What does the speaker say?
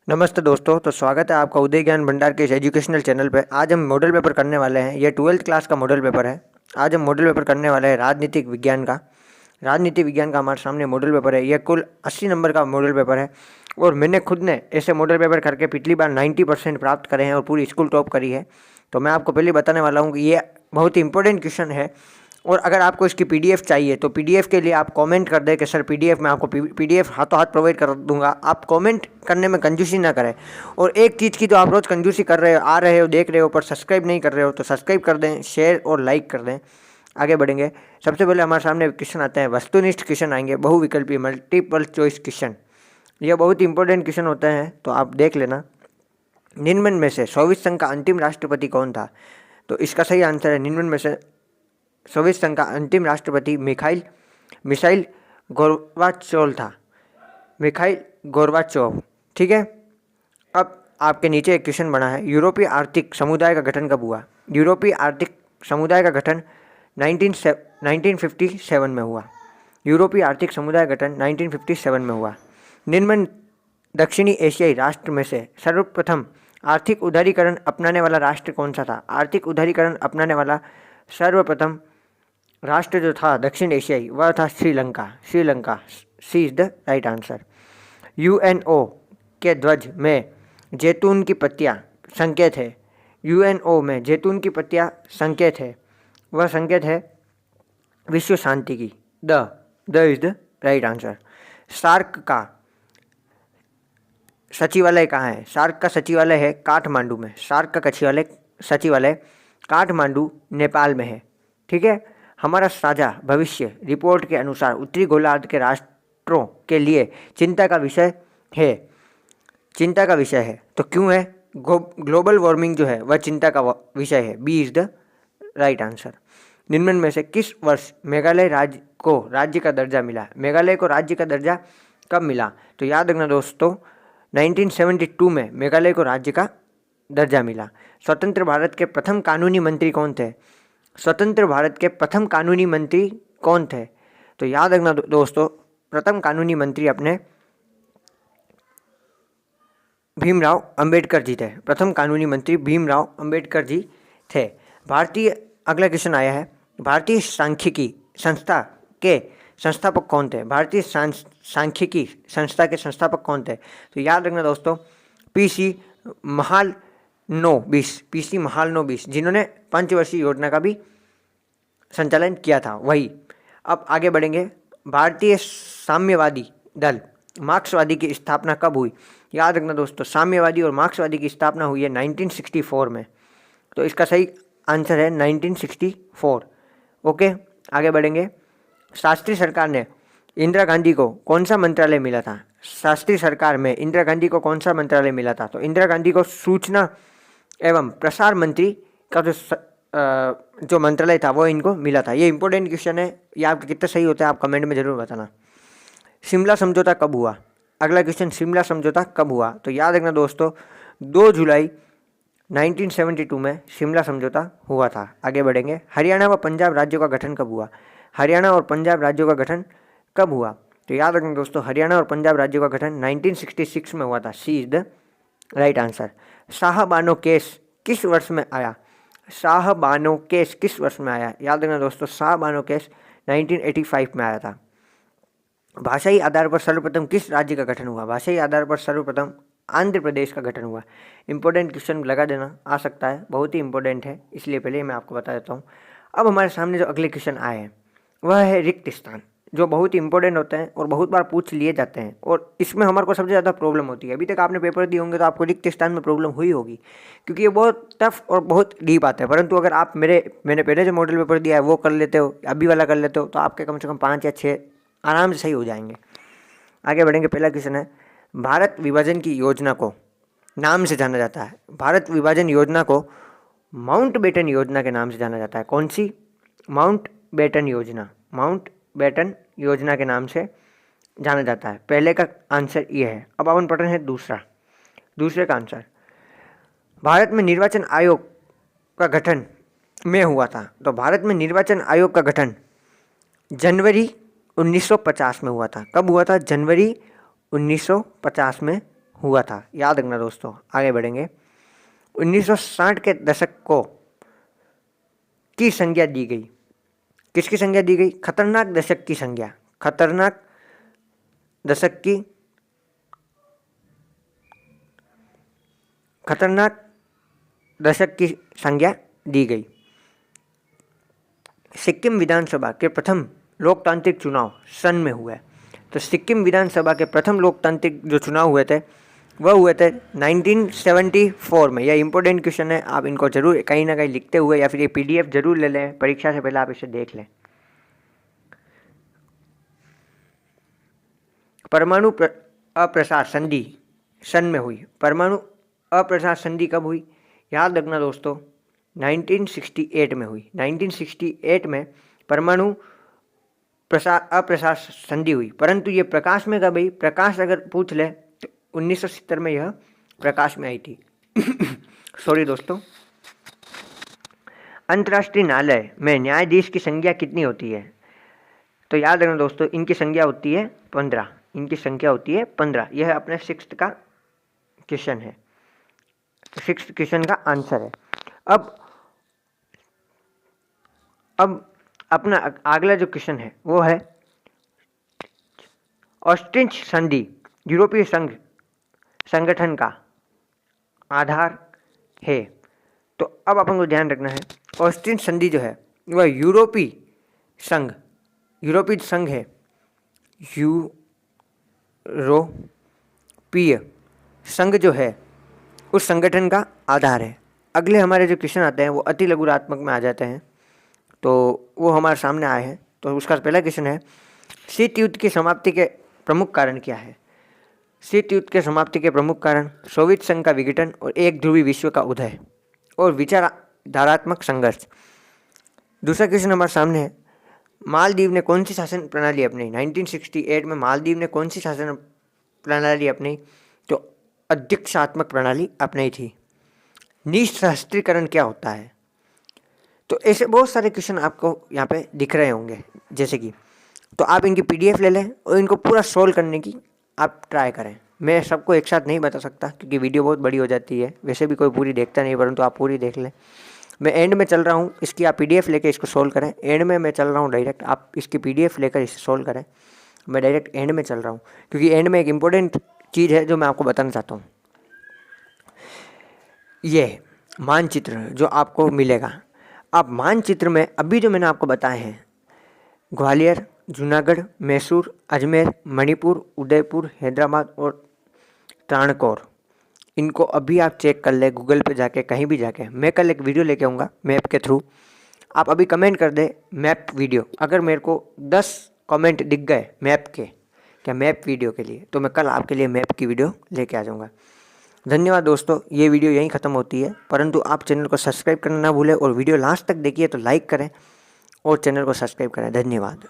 नमस्ते दोस्तों। तो स्वागत है आपका उदय ज्ञान भंडार के इस एजुकेशनल चैनल पे। आज हम मॉडल पेपर करने वाले हैं। ये 12th क्लास का मॉडल पेपर है। आज हम मॉडल पेपर करने वाले हैं राजनीतिक विज्ञान का। हमारे सामने मॉडल पेपर है। यह कुल 80 नंबर का मॉडल पेपर है और मैंने खुद ने ऐसे मॉडल पेपर करके पिछली बार 90% प्राप्त करे हैं और पूरी स्कूल टॉप करी है। तो मैं आपको पहले बताने वाला हूँ कि ये बहुत ही इंपॉर्टेंट क्वेश्चन है। और अगर आपको इसकी पीडीएफ चाहिए तो पीडीएफ के लिए आप कमेंट कर दें कि सर पीडीएफ मैं आपको पीडीएफ हाथों हाथ प्रोवाइड कर दूंगा। आप कमेंट करने में कंजूसी ना करें। और एक चीज़ की तो आप रोज़ कंजूसी कर रहे हो, आ रहे हो, देख रहे हो, पर सब्सक्राइब नहीं कर रहे हो तो सब्सक्राइब कर दें, शेयर और लाइक कर दें। आगे बढ़ेंगे। सबसे पहले हमारे सामने क्वेश्चन आते हैं, वस्तुनिष्ठ क्वेश्चन आएंगे, बहुविकल्पी मल्टीपल चॉइस क्वेश्चन। यह बहुत इंपॉर्टेंट क्वेश्चन होते हैं, तो आप देख लेना। निम्न में से सोवियत संघ का अंतिम राष्ट्रपति कौन था? तो इसका सही आंसर है निम्न में से सोवियत संघ का अंतिम राष्ट्रपति मिसाइल गोर्बाचोव था। Mikhail Gorbachev. ठीक है। अब आपके नीचे एक क्वेश्चन बना है, यूरोपीय आर्थिक समुदाय का गठन कब हुआ? यूरोपीय आर्थिक समुदाय का गठन 1957 में हुआ। यूरोपीय आर्थिक समुदाय गठन 1957 में हुआ। निम्न दक्षिणी एशियाई राष्ट्र में से सर्वप्रथम आर्थिक उदारीकरण अपनाने वाला राष्ट्र कौन सा था? आर्थिक उदारीकरण अपनाने वाला सर्वप्रथम राष्ट्र जो था दक्षिण एशियाई, वह था Sri Lanka. C is the right answer. UNO के ध्वज में जैतून की पत्तियां संकेत है। यूएनओ में जैतून की पत्तियां संकेत है, वह संकेत है विश्व शांति की। D is the right answer. SAARC का सचिवालय कहाँ है? सार्क का सचिवालय है काठमांडू में। सार्क का सचिवालय काठमांडू नेपाल में है। ठीक है। हमारा साझा भविष्य रिपोर्ट के अनुसार उत्तरी गोलार्ध के राष्ट्रों के लिए चिंता का विषय है। तो क्यों है? ग्लोबल वार्मिंग जो है वह चिंता का विषय है। B is the right answer. निम्न में से किस वर्ष मेघालय राज्य का दर्जा मिला? मेघालय को राज्य का दर्जा कब मिला? तो याद रखना दोस्तों, 1972 में मेघालय को राज्य का दर्जा मिला। स्वतंत्र भारत के प्रथम कानूनी मंत्री कौन थे? स्वतंत्र भारत के प्रथम कानूनी मंत्री कौन थे? तो याद रखना दोस्तों, प्रथम कानूनी मंत्री अपने भीमराव अंबेडकर जी थे। प्रथम कानूनी मंत्री भीमराव अंबेडकर जी थे। अगला क्वेश्चन आया है, भारतीय सांख्यिकी संस्था के संस्थापक कौन थे? भारतीय सांख्यिकी संस्था के संस्थापक कौन थे? तो याद रखना दोस्तों, पीसी महालनोबिस, जिन्होंने पंचवर्षीय योजना का भी संचालन किया था, वही। अब आगे बढ़ेंगे। भारतीय साम्यवादी दल मार्क्सवादी की स्थापना कब हुई? याद रखना दोस्तों, साम्यवादी और मार्क्सवादी की स्थापना हुई है 1964 में। तो इसका सही आंसर है 1964। ओके, आगे बढ़ेंगे। शास्त्री सरकार में इंदिरा गांधी को कौन सा मंत्रालय मिला था? शास्त्री सरकार में इंदिरा गांधी को कौन सा मंत्रालय मिला था? तो इंदिरा गांधी को सूचना एवं प्रसार मंत्री का जो मंत्रालय था वो इनको मिला था। ये इंपॉर्टेंट क्वेश्चन है, ये आपके कितना सही होता है आप कमेंट में जरूर बताना। शिमला समझौता कब हुआ? अगला क्वेश्चन, शिमला समझौता कब हुआ? तो याद रखना दोस्तों, 2 जुलाई 1972 में शिमला समझौता हुआ था। आगे बढ़ेंगे। हरियाणा व पंजाब राज्यों का गठन कब हुआ? हरियाणा और पंजाब राज्यों का गठन कब हुआ? तो याद रखना दोस्तों, हरियाणा और पंजाब राज्यों का गठन 1966 में हुआ था। C is the right answer. Shahbano case किस वर्ष में आया? शाहबानो केस किस वर्ष में आया? याद रखना दोस्तों, शाहबानो केस 1985 में आया था। भाषाई आधार पर सर्वप्रथम किस राज्य का गठन हुआ? भाषाई आधार पर सर्वप्रथम आंध्र प्रदेश का गठन हुआ। इंपॉर्टेंट क्वेश्चन लगा देना, आ सकता है, बहुत ही इंपॉर्टेंट है, इसलिए पहले मैं आपको बता देता हूँ। अब हमारे सामने जो अगले क्वेश्चन आए हैं वह है रिक्त स्थान, जो बहुत ही इंपॉर्टेंट होते हैं और बहुत बार पूछ लिए जाते हैं, और इसमें हमारे को सबसे ज़्यादा प्रॉब्लम होती है। अभी तक आपने पेपर दिए होंगे तो आपको रिक्त स्थान में प्रॉब्लम हुई होगी, क्योंकि ये बहुत टफ और बहुत डीप आता है। परंतु अगर आप मैंने पहले जो मॉडल पेपर दिया है वो कर लेते हो, अभी वाला कर लेते हो, तो आपके कम से कम 5 या 6 आराम से सही हो जाएंगे। आगे बढ़ेंगे। पहला क्वेश्चन है, भारत विभाजन की योजना को नाम से जाना जाता है। भारत विभाजन योजना को माउंटबेटन योजना के नाम से जाना जाता है। कौन सी? माउंटबेटन योजना के नाम से जाना जाता है। पहले का आंसर ये है। अब अपन पढ़ रहे हैं दूसरे का आंसर। भारत में निर्वाचन आयोग का गठन में हुआ था। तो भारत में निर्वाचन आयोग का गठन जनवरी 1950 में हुआ था। कब हुआ था? जनवरी 1950 में हुआ था। याद रखना दोस्तों। आगे बढ़ेंगे। 1960 के दशक को की संज्ञा दी गई। किसकी संज्ञा दी गई? खतरनाक दशक की संज्ञा। खतरनाक दशक की खतरनाक दशक की संज्ञा दी गई। सिक्किम विधानसभा के प्रथम लोकतांत्रिक चुनाव सन में हुए। तो सिक्किम विधानसभा के प्रथम लोकतांत्रिक जो चुनाव हुए थे वह हुए थे 1974 में। यह इंपॉर्टेंट क्वेश्चन है, आप इनको जरूर कहीं ना कहीं लिखते हुए या फिर ये PDF जरूर ले लें, परीक्षा से पहले आप इसे देख लें। परमाणु अप्रसार संधि सन में हुई। परमाणु अप्रसार संधि कब हुई? याद रखना दोस्तों, 1968 में हुई। 1968 में परमाणु अप्रसार संधि हुई। परंतु ये प्रकाश में कब हुई? प्रकाश अगर पूछ ले तो 1970 में यह प्रकाश में आई थी। सॉरी दोस्तों। अंतर्राष्ट्रीय न्यायालय में न्यायाधीश की संख्या कितनी होती है? तो याद रखना दोस्तों, इनकी संख्या होती है 15। इनकी संख्या होती है 15। यह अपने 6th का क्वेश्चन है। तो 6th क्वेश्चन का आंसर है। अब अपना अगला जो क्वेश्चन है वो है ऑस्टिन संधि यूरोपीय संगठन का आधार है। तो अब अपन को ध्यान रखना है, ऑस्टिन संधि जो है वह यूरोपीय संघ है। यूरोपीय संघ जो है उस संगठन का आधार है। अगले हमारे जो क्वेश्चन आते हैं वो अति लघुरात्मक में आ जाते हैं, तो वो हमारे सामने आए हैं। तो उसका पहला क्वेश्चन है, शीत युद्ध की समाप्ति के प्रमुख कारण क्या है? शीत युद्ध के समाप्ति के प्रमुख कारण सोवियत संघ का विघटन और एक ध्रुवी विश्व का उदय और विचारधारात्मक संघर्ष। दूसरा क्वेश्चन हमारे सामने है, मालदीव ने कौन सी शासन प्रणाली अपनाई? 1968 में मालदीव ने कौन सी शासन प्रणाली अपनाई? तो अध्यक्षात्मक प्रणाली अपनाई थी। निःशस्त्रीकरण क्या होता है? तो ऐसे बहुत सारे क्वेश्चन आपको यहाँ पे दिख रहे होंगे जैसे कि, तो आप इनकी PDF ले लें और इनको पूरा सोल्व करने की आप ट्राई करें। मैं सबको एक साथ नहीं बता सकता क्योंकि वीडियो बहुत बड़ी हो जाती है, वैसे भी कोई पूरी देखता नहीं, परंतु आप पूरी देख लें। मैं एंड में चल रहा हूँ, इसकी आप PDF लेकर इसको सोल्व करें। एंड में मैं चल रहा हूँ डायरेक्ट, आप इसकी PDF लेकर इसे सोल्व करें। मैं डायरेक्ट एंड में चल रहा हूँ क्योंकि एंड में एक इम्पोर्टेंट चीज़ है जो मैं आपको बताना चाहता हूँ। ये मानचित्र जो आपको मिलेगा, आप मानचित्र में अभी जो मैंने आपको बताए हैं, ग्वालियर, जूनागढ़, मैसूर, अजमेर, मणिपुर, उदयपुर, हैदराबाद और त्रावणकोर, इनको अभी आप चेक कर ले गूगल पे जाके, कहीं भी जाके। मैं कल एक वीडियो लेके आऊँगा मैप के थ्रू, आप अभी कमेंट कर दे मैप वीडियो। अगर मेरे को 10 कमेंट दिख गए मैप के, क्या मैप वीडियो के लिए, तो मैं कल आपके लिए मैप की वीडियो लेके आ जाऊँगा। धन्यवाद दोस्तों, ये वीडियो यहीं ख़त्म होती है, परंतु आप चैनल को सब्सक्राइब करना ना भूलें और वीडियो लास्ट तक देखिए तो लाइक करें और चैनल को सब्सक्राइब करें। धन्यवाद।